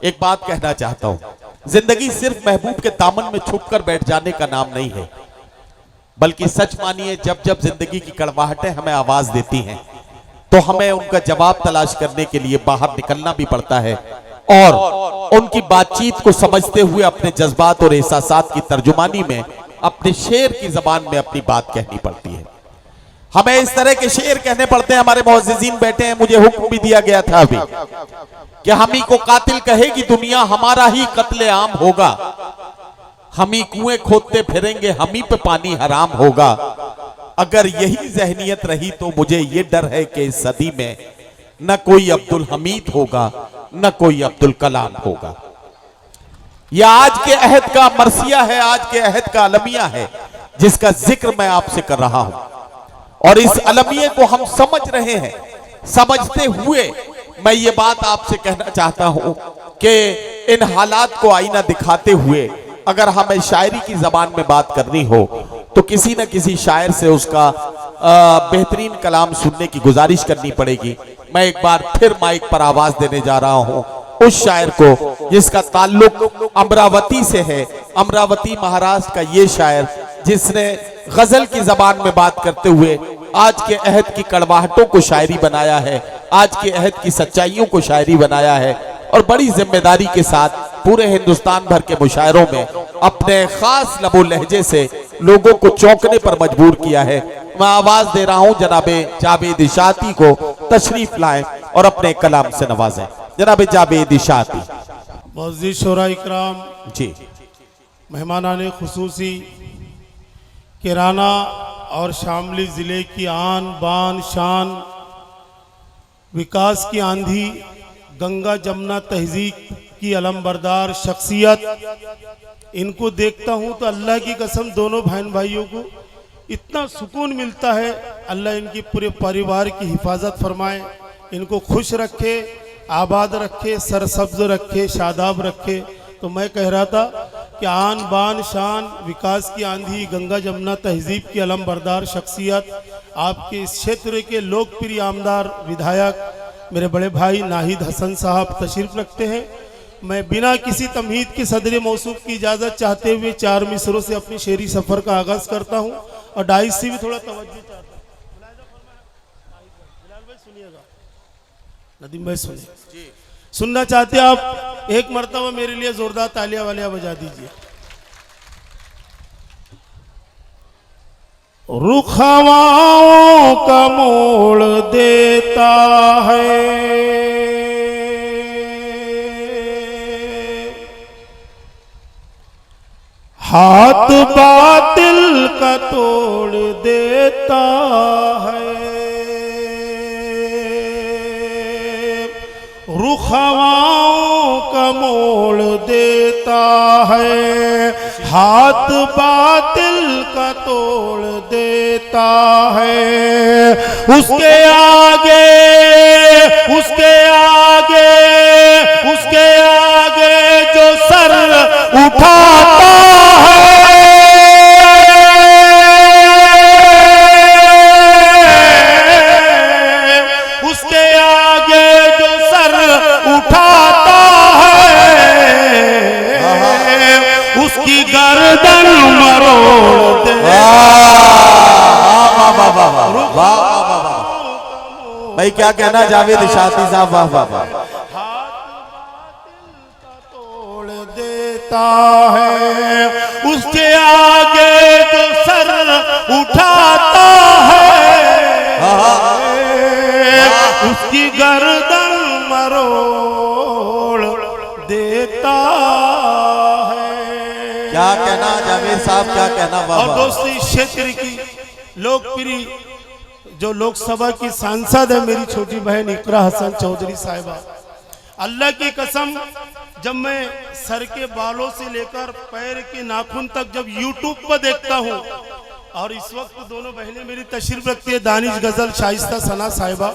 एक बात कहना चाहता हूं, जिंदगी सिर्फ महबूब के दामन में छुपकर बैठ जाने का नाम नहीं है, बल्कि सच मानिए जब जब जिंदगी की कड़वाहटें हमें आवाज देती हैं तो हमें उनका जवाब तलाश करने के लिए बाहर निकलना भी पड़ता है और उनकी बातचीत को समझते हुए अपने जज्बात और एहसासात की तर्जुमानी में अपने शेर की जबान में अपनी बात कहनी पड़ती है। हमें इस तरह के शेर कहने पड़ते हैं। हमारे मुअज़्ज़िज़ीन बैठे हैं, मुझे हुक्म भी दिया गया था अभी कि हम ही को कातिल कहेगी दुनिया, हमारा ही कत्ले आम होगा, हम ही कुएं खोदते फिरेंगे, हम ही पे पानी हराम होगा। अगर यही ज़हनियत रही तो मुझे ये डर है कि इस सदी में न कोई अब्दुल हमीद होगा न कोई अब्दुल कलाम होगा। यह आज के अहद का मरसिया है, आज के अहद का अलमिया है जिसका जिक्र मैं आपसे कर रहा हूं। और इस अलमिये को हम समझ रहे हैं। समझते हुए मैं ये बात आपसे कहना चाहता हूं कि इन हालात को आईना दिखाते हुए अगर हमें शायरी की जबान में बात करनी हो तो किसी न किसी शायर से उसका बेहतरीन कलाम सुनने की गुजारिश करनी पड़ेगी। मैं एक बार फिर माइक पर आवाज देने जा रहा हूं उस शायर को जिसका ताल्लुक अमरावती से है। अमरावती महाराष्ट्र का ये शायर जिसने गजल की जबान में बात करते हुए आज के अहद की कड़वाहटों को शायरी बनाया है, आज के अहद की सच्चाइयों को शायरी बनाया है और बड़ी जिम्मेदारी के साथ पूरे हिंदुस्तान भर के मुशायरों में अपने खास लबो लहजे से लोगों को चौंकने पर मजबूर किया है। मैं आवाज दे रहा हूं जनाबे जावेद इशाती को तशरीफ लाएं और अपने कलाम से नवाजें। जनाबे जावेद इशाती। मुअज़्ज़िज़ शोरा इकराम जी, मेहमानाने खुसूसी किराना और शामली ज़िले की आन बान शान, विकास की आंधी, गंगा जमुना तहजीब की अलमबरदार शख्सियत, इनको देखता हूँ तो अल्लाह की कसम दोनों बहन भाइयों को इतना सुकून मिलता है। अल्लाह इनकी पूरे परिवार की हिफाजत फरमाए, इनको खुश रखे, आबाद रखे, सरसब्ज रखे, शादाब रखे। तो मैं कह रहा था कि आन बान शान, विकास की आंधी, गंगा जमुना तहजीब की अलमबरदार शख्सियत, आपके इस क्षेत्र के लोकप्रिय आमदार विधायक मेरे बड़े भाई नाहिद हसन साहब तशरीफ रखते हैं। मैं बिना किसी तमहीद के सदर मौसूफ की इजाज़त चाहते हुए 4 मिसरों से अपनी शेरी सफ़र का आगाज़ करता हूँ और डाइस से भी थोड़ा तवज्जो चाहता हूँ। नदीम भाई सुनिए, सुनना चाहते हैं आप? एक मरतबा मेरे लिए जोरदार तालियां वालियां बजा दीजिए। रुख हवाओं का मोड़ देता है, हाथ बातिल का तोड़ देता है। रुख हवाओं का मोड़ देता है, हाथ बातिल का तोड़ देता है। उसके आगे उसके आगे उसके आगे जो सर उठाता गर्दन मरोड़ दे। भाई क्या कहना जावेद इशाती साहब, वाह वाह वाह। तोड़ देता है, उसके आगे तो सर उठाता है, उसकी गर्दन मरोड़ देता है। क्या कहना जावेद साहब, क्या कहना। और दोस्तों, इस क्षेत्र की लोकप्रिय जो लोकसभा की सांसद है मेरी छोटी बहन इकरा हसन चौधरी साहिबा, अल्लाह की कसम जब मैं सर के बालों से लेकर पैर के नाखून तक जब यूट्यूब पर देखता हूँ, और इस वक्त दोनों बहनें मेरी तशरीफ रखती है, दानिश गजल शाइस्ता सना साहिबा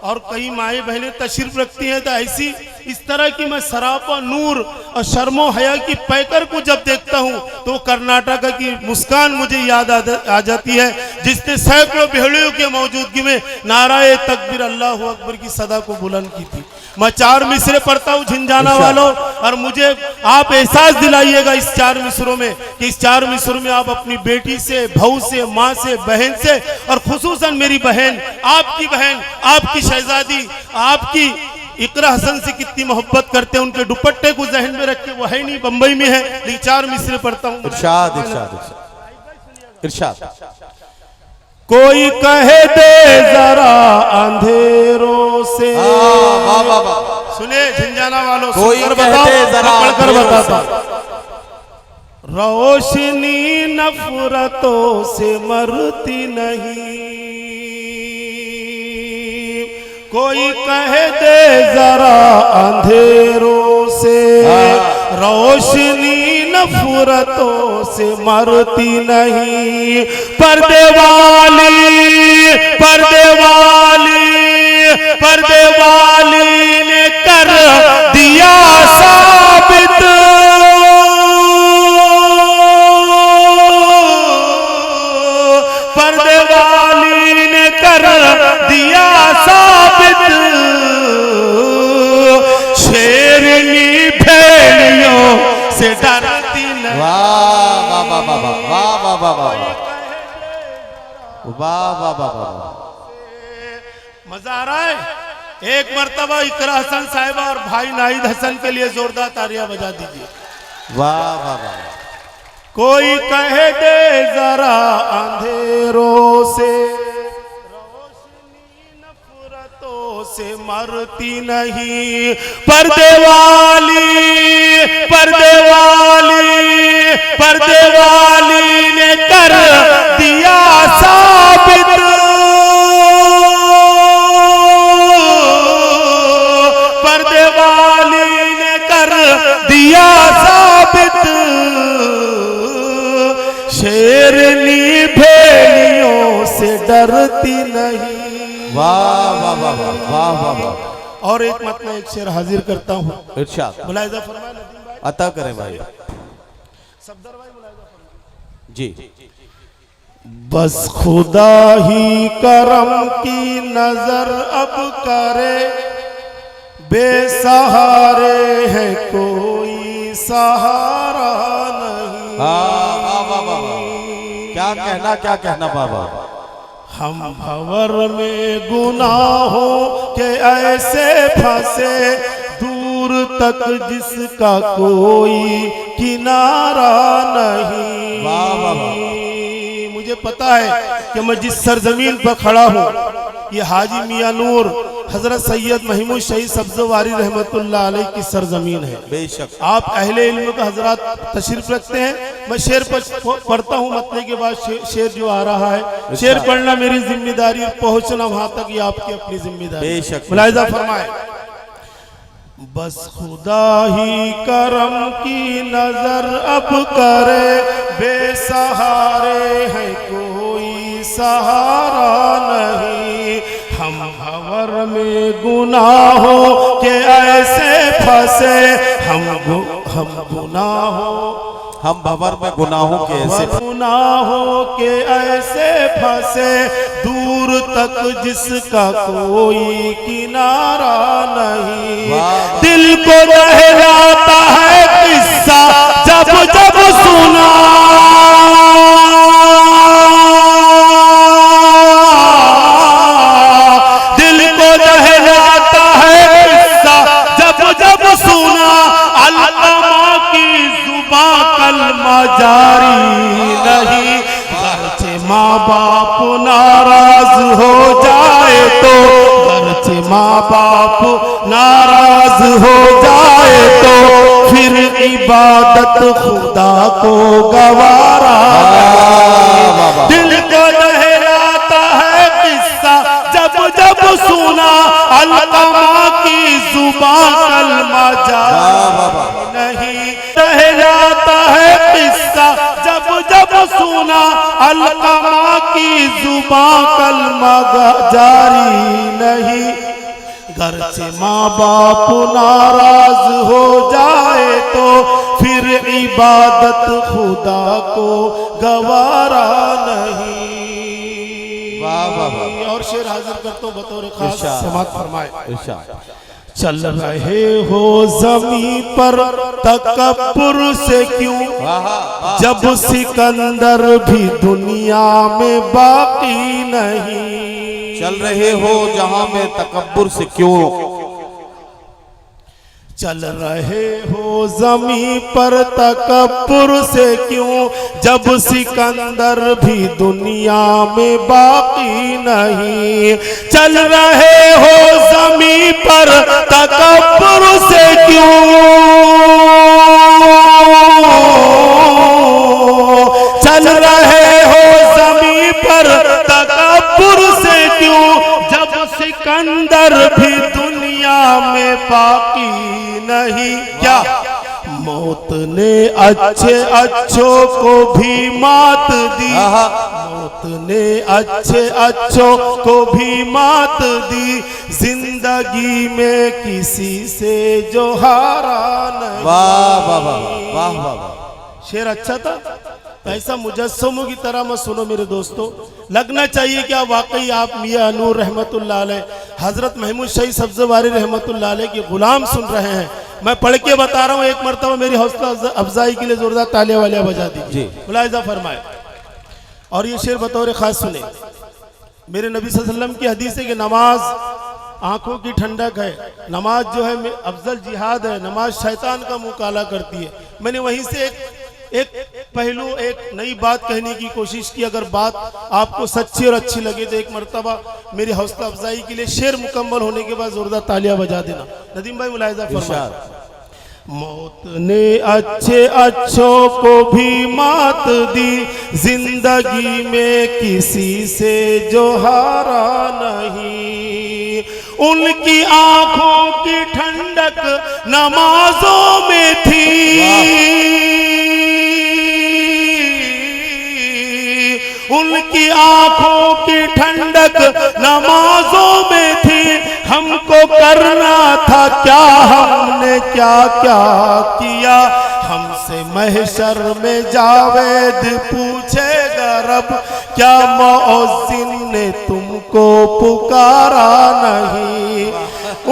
और कई माए बहनें तशरीफ रखती हैं, तो ऐसी इस तरह की मैं सरापा नूर और शर्मो हया की पैकर को जब देखता हूँ तो कर्नाटक की मुस्कान मुझे याद आ जाती है, जिसने सैकड़ों बेहड़ियों के मौजूदगी में नाराए तकबीर अल्लाह अकबर की सदा को बुलंद की थी। मैं 4 मिसरे पढ़ता हूँ झिंझाना वालों, और मुझे आप एहसास दिलाइएगा इस 4 मिसरों में कि इस 4 मिसरों में आप अपनी बेटी से, बहू से, माँ से, बहन से, और खुसूसन मेरी बहन, आपकी शहजादी, आपकी इकरा हसन से कितनी मोहब्बत करते हैं। उनके दुपट्टे को जहन में रख के, वो है नहीं, बंबई में है, लेकिन 4 मिसरे पढ़ता हूँ। इरशाद इरशाद। कोई कहे दे जरा अंधेरों से, सुने झिंझाना वालों, कोई बताओ, पढ़कर बताता। रोशनी नफरतों से मरती नहीं, कोई कहे दे जरा अंधेरों से, रोशनी नफरतों से मरती नहीं। पर्दे वाली ने कर दिया साबित, पर्दे वाली ने कर दिया साबित, शेरनी भेड़ियों से डरती नहीं। वाह वाह वाह वाह वाह वाह वाह वाह वाह वाह। मजा आ रहा है। एक मर्तबा इकरा हसन साहिबा और भाई नाहिद हसन के लिए जोरदार तालियां बजा दीजिए। वाह वाह वाह। कोई कहे दे जरा अंधेरों से, रोशनी नफरतों से मरती नहीं। पर्दे वाली ने कर दिया साबित, पर्दे वाली ने कर दिया साबित, शेरनी भेड़ियों से डरती नहीं। वाह वाह वाह वाह वाह वाह। और एक मत में एक शेर हाजिर करता हूँ, इरशाद मुलाहिजा फरमाए नदीम भाई, अता करें भाई। सफदर भाई मुलाहिजा फरमाए। जी। बस खुदा ही करम की नजर अब करे, बेसहारे है कोई सहारा नहीं। क्या कहना बाबा। हम भंवर में गुनाहों के ऐसे फंसे, दूर तक जिसका कोई किनारा नहीं। मुझे पता है कि मैं जिस सरजमीन पर खड़ा हूँ, ये हाजी मियां नूर हजरत सैयद महमूद शहीद सब्जवारी रहमतुल्लाह अलैह की सरजमीन है। बेशक आप अहले इल्म का हजरात तशरीफ रखते हैं। मैं शेर पढ़ता हूँ, मतने के बाद शेर जो आ रहा है, शेर पढ़ना मेरी जिम्मेदारी, पहुंचना वहां तक ये आपकी अपनी जिम्मेदारी। बेशक। मुलाहिजा फरमाए। बस खुदा ही करम की नजर अब करे, बेसहारे है कोई सहारा नहीं। हम भंवर में गुनाहों के ऐसे फंसे, हम भंवर में गुनाहों के ऐसे फंसे, दूर तक जिसका कोई किनारा नहीं। दिल को बहलाता है किस्सा जब जब सुना, दिल को बहलाता है किस्सा जब जब सुना, अल्लामा की जुबां कलमा जारी नहीं। गर्चे माँ बाप नाराज हो जाए तो, गर्चे माँ बाप नाराज हो जाए तो, फिर इबादत खुदा को गवारा। दिल को लहराता है किस्सा जब जब सुना, अल्लामा की जुबां कलमा जारी नहीं। लहराता है किस्सा जब जब सुना, अल्लामा की जुबां कलमा जारी नहीं। घर से माँ बाप नाराज हो जाए तो, फिर इबादत खुदा को गवारा नहीं। वाह वाह वाह। और शेर हाजिर करता हूँ बतौर खास, समात फरमाए। चल रहे हो जमीन पर तकब्बुर से क्यों, जब सिकंदर भी दुनिया में बाकी नहीं। चल रहे हो जहां में तकब्बुर से क्यों, चल रहे हो जमीन पर तकब्बुर से क्यों, जब सिकंदर भी दुनिया में बाकी नहीं। चल रहे हो जमीन पर तकब्बुर से क्यों, चल रहे हो जमीन पर तकब्बुर से क्यों, जब सिकंदर भी दुनिया में बाकी नहीं। क्या मौत ने अच्छे अच्छों को भी मात दी, मौत ने अच्छे अच्छों को भी मात दी, जिंदगी में किसी से जो हारा नहीं। वाह वाह वाह वाह वाह। शेर अच्छा था। ऐसा मुजस्समों की तरह मत सुनो मेरे दोस्तों, लगना चाहिए कि आप वाकई आप मियां नूर रहमतुल्लाह अलैह, हजरत महमूद शहीद सब्ज़वारी रहमतुल्लाह अलैह के गुलाम सुन रहे हैं। मैं पढ़ के बता रहा हूँ, एक मरतबा मेरी हौसला अफजाई के लिए जोरदार तालियां वालियां बजा दीजिए, मुलाहिजा फरमाए। और ये शेर बतौर खास सुने। मेरे नबी सल्लल्लाहु अलैहि वसल्लम की हदीस है कि नमाज आंखों की ठंडक है, नमाज जो है अफजल जिहाद है, नमाज शैतान का मुंह काला करती है। मैंने वहीं से एक पहलू, एक नई बात कहने की कोशिश की। अगर बात आपको सच्ची और अच्छी लगे तो एक मर्तबा मेरी हौसला अफजाई के लिए शेर मुकम्मल होने के बाद जोरदार तालियां बजा देना। नदीम भाई मुलाहिजा फरमाए। मौत ने अच्छे अच्छों को भी मात दी, जिंदगी में किसी से जो हारा नहीं। उनकी आंखों की ठंडक नमाजों में थी, उनकी आंखों की ठंडक नमाजों में थी। हमको करना था क्या, हमने क्या क्या किया, हमसे महशर में जावेद पूछेगा रब, क्या मुअज्जिन ने तुमको पुकारा नहीं।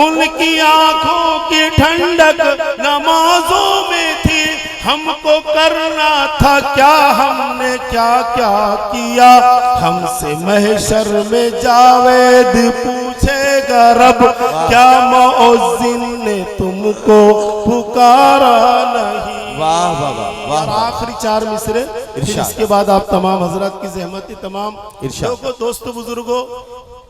उनकी आंखों की ठंडक नमाजों में थी, हमको करना था क्या, हमने क्या क्या किया, हमसे महशर में जावेद पूछेगा रब, क्या मुअज्जिन ने तुमको पुकारा नहीं। वाह वाह वाह। और आखिरी चार मिसरे, इसके बाद आप तमाम हजरत की ज़हमत, तमाम लोगों, दोस्तों, बुजुर्गों,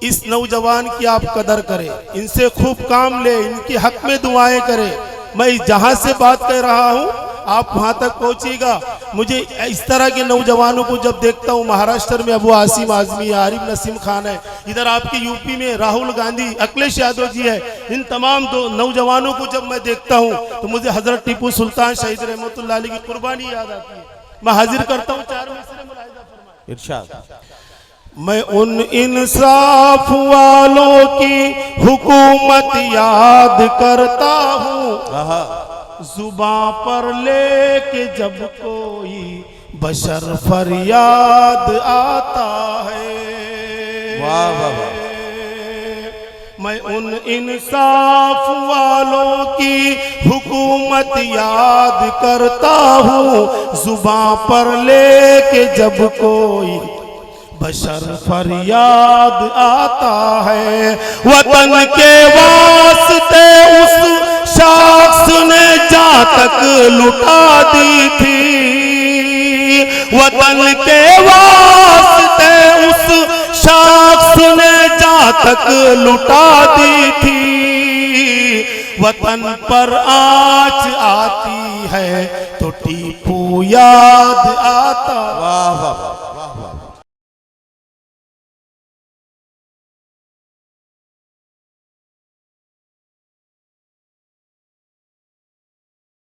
इस नौजवान की आप कदर करें, इनसे खूब काम ले, इनके हक में दुआएं करें। मैं जहां से बात कर रहा हूं आप वहां तक पहुंचिएगा। मुझे इस तरह के नौजवानों को जब देखता हूं, महाराष्ट्र में अबू आसिम आजमी है, आरिफ नसीम खान है, इधर आपके यूपी में राहुल गांधी, अखिलेश यादव जी है, इन तमाम नौजवानों को जब मैं देखता हूं तो मुझे हजरत टीपू सुल्तान शहीद रहमतुल्लाह अलैह की कुर्बानी याद आती है। मैं हाजिर करता हूं चार मिसरे, मुलाहिजा फरमाएं। इरशाद। मैं उन इंसाफ वालों की हुकूमत याद करता हूँ, जुबां पर लेके जब कोई बशर फरियाद आता है। वाह वाह वाह। मैं उन इंसाफ वालों की हुकूमत याद करता हूँ, जुबां पर लेके जब कोई बशर फरियाद आता है। वतन के वास्ते उस शख्स ने जान तक लुटा दी थी, वतन के वास्ते उस शख्स ने जान तक लुटा दी थी। वतन पर आँच आती है तो टीपू याद आता। वाह वाह।